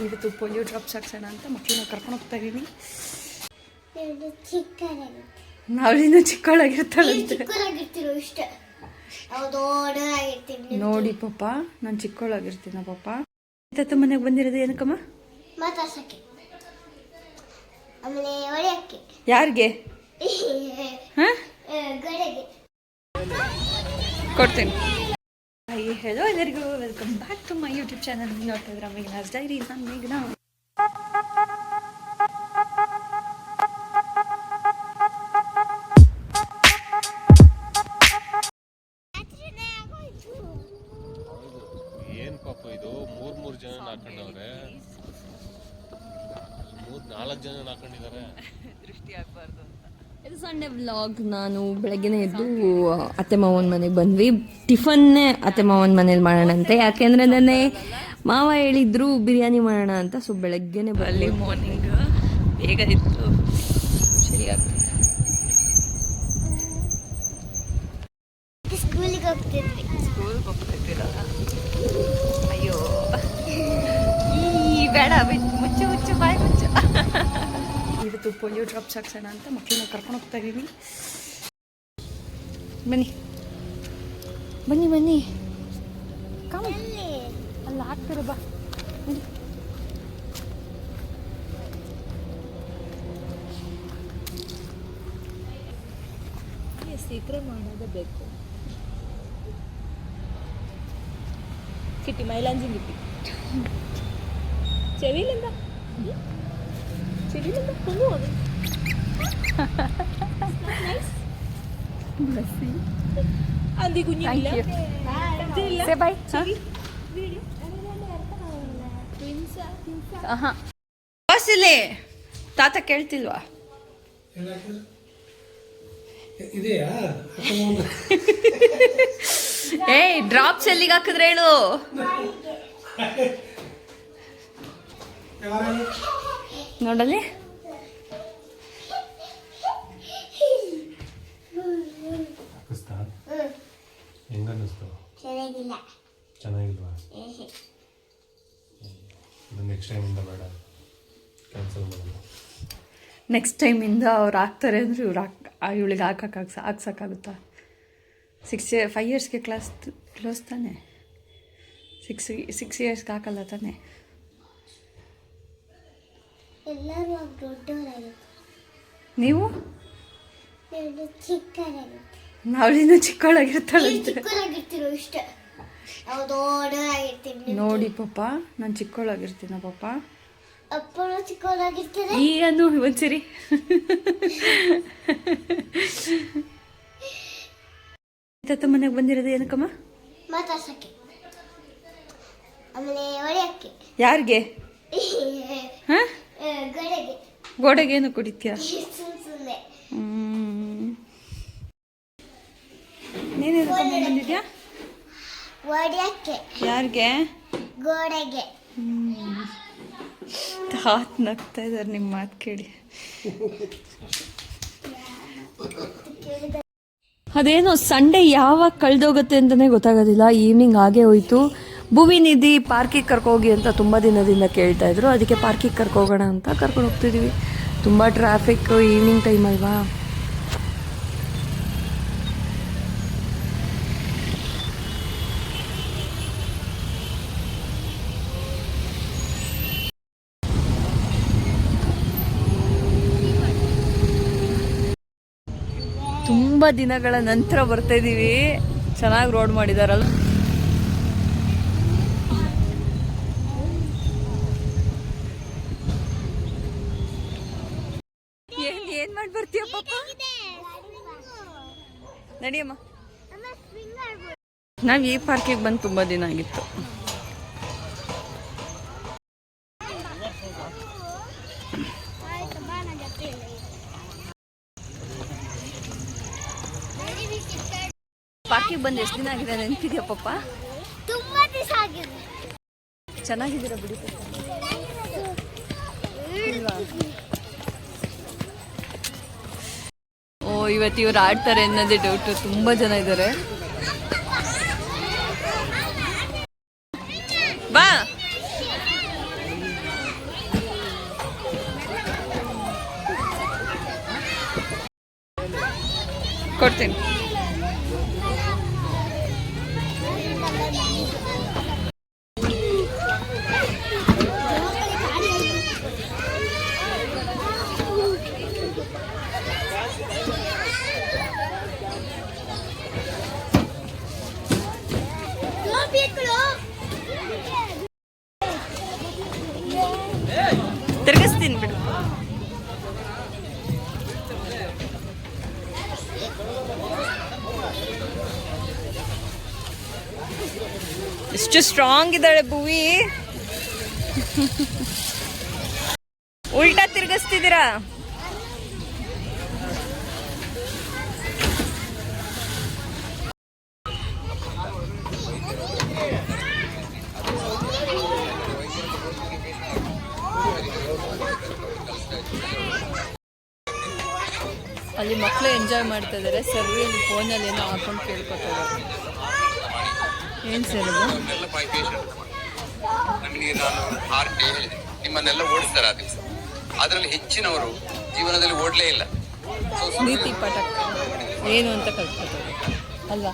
ಇವತ್ತು polio drops ಹಾಕ್ಸೋಣ ಅಂತ ಮಕ್ಕಳನ್ನ ಕರ್ಕೊಂಡು ಹೋಗ್ತಾ ಇದ್ದೀನಿ. ನಾವಿನ್ನ ಚಿಕ್ಕವಳಾಗಿರ್ತಾಳಂತೆ ನೋಡಿ ಪಾಪ. ನಾನು ಚಿಕ್ಕವಳಾಗಿರ್ತೀನ ಪಾಪ. ತತ್ತ ಮನೆಗೆ ಬಂದಿರೋದು ಏನಕ್ಕಮ್ಮ? ಯಾರಿಗೆ? ಕೊಡ್ತೀನಿ. ಹೆಲೋ ಎಲ್ಲರಿಗೂ, welcome back to my YouTube channel. ನೋಡ್ತಾ ಇದ್ರೆ ಮೇಘನಾಸ್ ಡೈರಿ. ನಾನು ಮೇಘನಾ. ಏನ್ ಪಾಪ ಇದು ಮೂರ್ ಜನ ಹಾಕೊಂಡವ್ರೆ, 4 ಜನ ಹಾಕೊಂಡಿದ್ದಾರೆ. ದೃಷ್ಟಿ ಆಗ್ಬಾರ್ದು ಅಂತ. ಇದು ಸಂಡೇ ವ್ಲಾಗ್. ನಾನು ಬೆಳಗ್ಗೆನೇ ಎದ್ದು ಅತ್ತೆ ಮಾವನ ಮನೆಗೆ ಬಂದ್ವಿ. ಟಿಫನ್ನೇ ಅತ್ತೆ ಮಾವನ ಮನೇಲಿ ಮಾಡೋಣಂತೆ, ಯಾಕೆಂದ್ರೆ ನೆನ್ನೆ ಮಾವ ಹೇಳಿದ್ರು ಬಿರಿಯಾನಿ ಮಾಡೋಣ ಅಂತ. ಸೊ ಬೆಳಗ್ಗೆನೆ ಅಲ್ಲಿ ಮಾರ್ನಿಂಗ್ ಬೇಗ ಇತ್ತು, ಸರಿ ಆಗ್ತದೆ. ಸ್ಕೂಲಿಗೆ ಹೋಗ್ತಿದ್ವಿ. ಸ್ಕೂಲ್ಗೆ ಹೋಗ್ತಿದ್ದೀರಾ? ಅಯ್ಯೋ ಈ ಬೇಡ, ಮುಚ್ಚು ಮುಚ್ಚು ಬಾಯ್ ಮುಚ್ಚು. ಇವತ್ತು ಪೋಲಿಯೋ ಡ್ರಾಪ್ಸ್ ಹಾಕ್ಸೋಣ ಅಂತ ಮಕ್ಕಳನ್ನ ಕರ್ಕೊಂಡು ಹೋಗ್ತಾ ಇದ್ದೀನಿ. ಬನ್ನಿ ಬನ್ನಿ ಬನ್ನಿ, ಅಲ್ಲ ಹಾಕ್ತಾರೆ ಬಾ. ಬನ್ನಿ. ಸೀಕ್ರೆ ಮಾಡೋದೇ ಬೇಕು. ಕಿಟ್ಟಿ ಮೈಲಾಂಜಿ ಗಿಟ್ಟಿ ചെവിയിലെന്താ കുഞ്ഞു അതി കുഞ്ഞില്ല. ತಾತ ಕೇಳ್ತಿಲ್ವಾ? ಏಯ್ ಡ್ರಾಪ್ಸ್ ಎಲ್ಲಿಗೆ ಹಾಕಿದ್ರೆ ಹೇಳು. ನೋಡಲ್ಲಿ ಚೆನ್ನಾಗಿಲ್ವಾ? ನೆಕ್ಸ್ಟ್ ಟೈಮಿಂದ ಅವ್ರು ಹಾಕ್ತಾರೆ ಅಂದರೆ ಇವಳಿಗೆ ಹಾಕ್ಸೋಕ್ಕಾಗುತ್ತಾ? 5 ಇಯರ್ಸ್ಗೆ ಕ್ಲೋಸ್ ತಾನೆ. 6 ಇಯರ್ಸ್ಗೆ ಹಾಕಲ್ಲ ತಾನೆ. ನೀವು ನಾವಿನ್ನ ಚಿಕ್ಕವಳಾಗಿರ್ತಾಳಂತೆ ನೋಡಿ ಪಾಪ. ನಾನು ಚಿಕ್ಕವಳಾಗಿರ್ತೀನ ಪಾಪ. ಈಗನು ಒಂದ್ಸರಿ ತತ್ತ ಮನೆಗೆ ಬಂದಿರೋದು ಏನಕ್ಕಮ್ಮ? ಯಾರಿಗೆ? ಗೋಡೆಗೆ ಏನು ಕುಡಿತೀಯ? ನೀನೇನು ಬಂದಿದ್ಯಾ? ಯಾರಿಗೆ? ಗೋಡೆಗೆ. ತಾತ್ ನಗ್ತಾ ಇದ್ದಾರೆ ನಿಮ್ಮ ಮಾತು ಕೇಳಿ. ಅದೇನೋ ಸಂಡೇ ಯಾವಾಗ ಕಳೆದೋಗುತ್ತೆ ಅಂತಲೇ ಗೊತ್ತಾಗೋದಿಲ್ಲ. ಈವ್ನಿಂಗ್ ಆಗೇ ಹೋಯ್ತು. ಭುವಿನಿಧಿ ಪಾರ್ಕಿಗೆ ಕರ್ಕೋಗಿ ಅಂತ ತುಂಬ ದಿನದಿಂದ ಕೇಳ್ತಾ ಇದ್ರು. ಅದಕ್ಕೆ ಪಾರ್ಕಿಗೆ ಕರ್ಕೋಗೋಣ ಅಂತ ಕರ್ಕೊಂಡು ಹೋಗ್ತಿದ್ದೀವಿ. ತುಂಬ ಟ್ರಾಫಿಕ್ ಈವ್ನಿಂಗ್ ಟೈಮ್ ಅಲ್ವಾ. ತುಂಬ ದಿನಗಳ ನಂತರ ಬರ್ತಾ ಇದ್ದೀವಿ. ಚೆನ್ನಾಗಿ ರೋಡ್ ಮಾಡಿದಾರಲ್ಲ. ಏನ್ ಮಾಡಿ ಬರ್ತೀಯ ಪಾಪ? ನಡಿಯಮ್ಮ. ನಾವು ಈ ಪಾರ್ಕಿಗೆ ಬಂದು ತುಂಬ ದಿನ ಆಗಿತ್ತು. ಪಾರ್ಕಿಗೆ ಬಂದು ಎಷ್ಟು ದಿನ ಆಗಿದೆ ನೆನಪಿದೆಯಾ ಪಾಪ? ತುಂಬಾ ದಿವಸ ಆಗಿದೆ. ಚೆನ್ನಾಗಿದ್ದೀರಾ ಬಿಡಿ. ಓ ಇವತ್ತು ಇವ್ರು ಆಡ್ತಾರೆ ಅನ್ನೋದೇ ಡೌಟು. ತುಂಬ ಜನ ಇದ್ದಾರೆ. ಬಾ ಕೊಡ್ತೀನಿ. ತಿರ್ಗಿಸ್ತೀನಿ ಬಿಡು. ಎಷ್ಟು ಸ್ಟ್ರಾಂಗ್ ಇದ್ದಾಳೆ ಭುವಿ. ಉಲ್ಟಾ ತಿರ್ಗಿಸ್ತಿದ್ದೀರಾ? ಅಲ್ಲಿ ಮಕ್ಕಳು ಎಂಜಾಯ್ ಮಾಡ್ತಾ ಇದ್ದಾರೆ. ಸರ್ವಿಯಲ್ಲಿ ಫೋನಲ್ಲಿ ಏನೋ ಹಾಕೊಂಡು ಕೇಳ್ಕೊತಾ ಇದ್ದಾರೆ. ಏನು ಸರ್ ಅದು? ನಮಗೆ ನಾನು RT ನಿಮ್ಮನ್ನೆಲ್ಲ ಓಡಿಸ್ತಾರೆ ಆ ದಿವಸ. ಅದರಲ್ಲಿ ಹೆಚ್ಚಿನವರು ಜೀವನದಲ್ಲಿ ಓಡಲೇ ಇಲ್ಲ. ನೀತಿ ಪಾಠ ಏನು ಅಂತ ಕಲ್ತ್ಕೊತಾರೆ ಅಲ್ವಾ?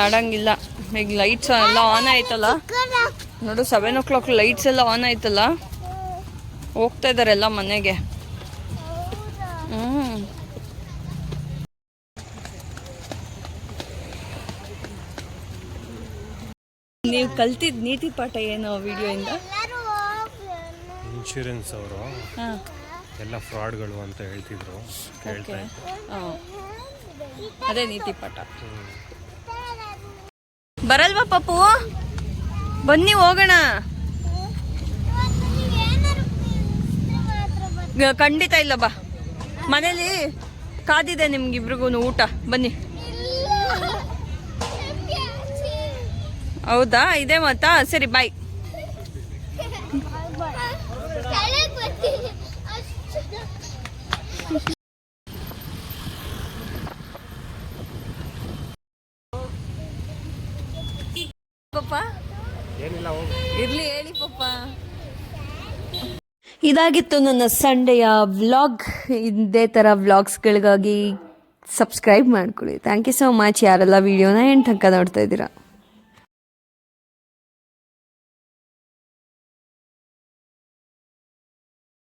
ಆಡಂಗಿಲ್ಲ. ಈಗ ಲೈಟ್ಸ್ ಎಲ್ಲ ಆನ್ ಆಯ್ತಲ್ಲ ನೋಡು. 7 o'clock ಲೈಟ್ಸ್ ಎಲ್ಲ ಆನ್ ಆಯ್ತಲ್ಲ. ಹೋಗ್ತಾ ಇದ್ದಾರೆ ಎಲ್ಲ ಮನೆಗೆ. ನೀವು ಕಲ್ತಿದ್ ನೀತಿ ಪಾಠ ಏನೋ ವಿಡಿಯೋಯಿಂದ? ಇನ್ಶೂರೆನ್ಸ್ ಅವರು ಎಲ್ಲ ಫ್ರಾಡ್ಗಳು ಅಂತ ಹೇಳ್ತಿದ್ರು, ಕೇಳ್ತಾ ಇದ್ದೆ. ಅದೇ ನೀತಿ ಪಾಠ. ಬರಲ್ವಾ ಪಪ್ಪು? ಬನ್ನಿ ಹೋಗೋಣ. ಖಂಡಿತ ಇಲ್ಲ, ಬಾ. ಮನೇಲಿ ಕಾದಿದೆ ನಿಮ್ಗಿಬ್ರಿಗೂ ಊಟ. ಬನ್ನಿ. ಹೌದಾ? ಇದೇ ಮಾತಾ? ಸರಿ, ಬಾಯ್. ಪಪ್ಪ ಇರ್ಲಿ, ಹೇಳಿ ಪಪ್ಪ. ಇದಾಗಿತ್ತು ನನ್ನ ಸಂಡೆಯ ವ್ಲಾಗ್. ಇದೇ ಥರ ವ್ಲಾಗ್ಸ್ಗಳಿಗಾಗಿ ಸಬ್ಸ್ಕ್ರೈಬ್ ಮಾಡ್ಕೊಳ್ಳಿ. ಥ್ಯಾಂಕ್ ಯು ಸೋ ಮಚ್ ಯಾರೆಲ್ಲ ವಿಡಿಯೋನ ಎಂಟು ತನಕ ನೋಡ್ತಾ ಇದ್ದೀರಾ.